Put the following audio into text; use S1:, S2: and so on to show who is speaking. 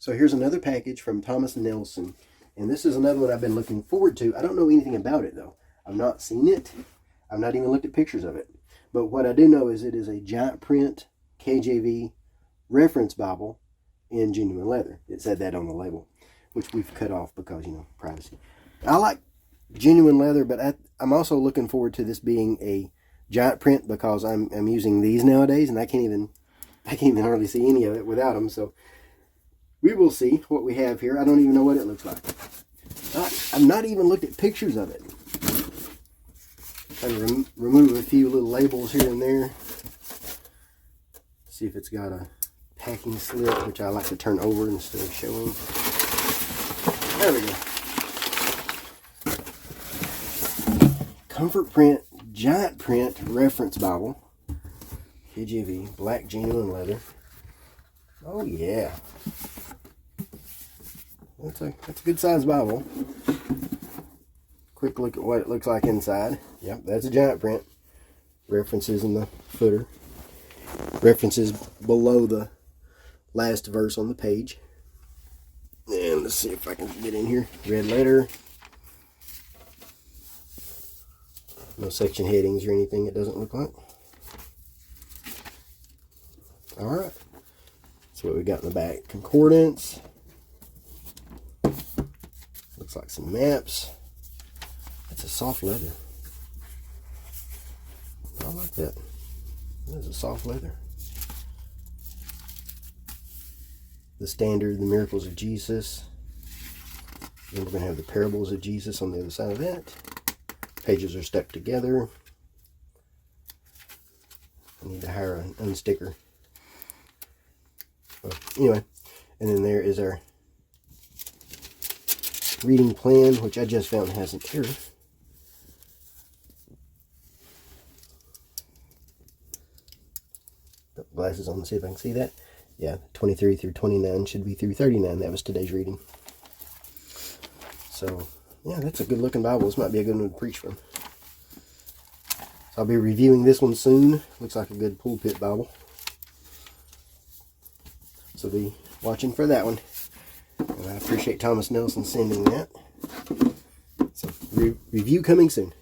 S1: So here's another package from Thomas Nelson. And this is another one I've been looking forward to. I don't know anything about it though. I've not seen it. I've not even looked at pictures of it. But what I do know is it is a Giant Print KJV reference Bible in genuine leather. It said that on the label, which we've cut off because, you know, privacy. I like genuine leather, but I'm also looking forward to this being a Giant Print because I'm using these nowadays and I can't even hardly see any of it without them. So we will see what we have here. I don't even know what it looks like. I've not even looked at pictures of it. Trying to remove a few little labels here and there. See if it's got a packing slip, which I like to turn over instead of showing. There we go. Comfort Print Giant Print Reference Bible. KJV, black genuine leather. Oh yeah. That's a good size Bible. Quick look at what it looks like inside. Yep, that's a Giant Print. References in the footer. References below the last verse on the page. And let's see if I can get in here. Red letter. No section headings or anything, it doesn't look like. Alright. That's what we got in the back. Concordance. Looks like some maps. That's a soft leather. I like that. That is a soft leather. The standard, the miracles of Jesus. Then we're going to have the parables of Jesus on the other side of that. Pages are stuck together. I need to hire an unsticker. Well, anyway, and then there is our reading plan, which I just found has an error. Put glasses on to see if I can see that. Yeah, 23 through 29 should be through 39. That was today's reading. So, yeah, that's a good looking Bible. This might be a good one to preach from. So I'll be reviewing this one soon. Looks like a good pulpit Bible. So be watching for that one. And I appreciate Thomas Nelson sending that. So review coming soon.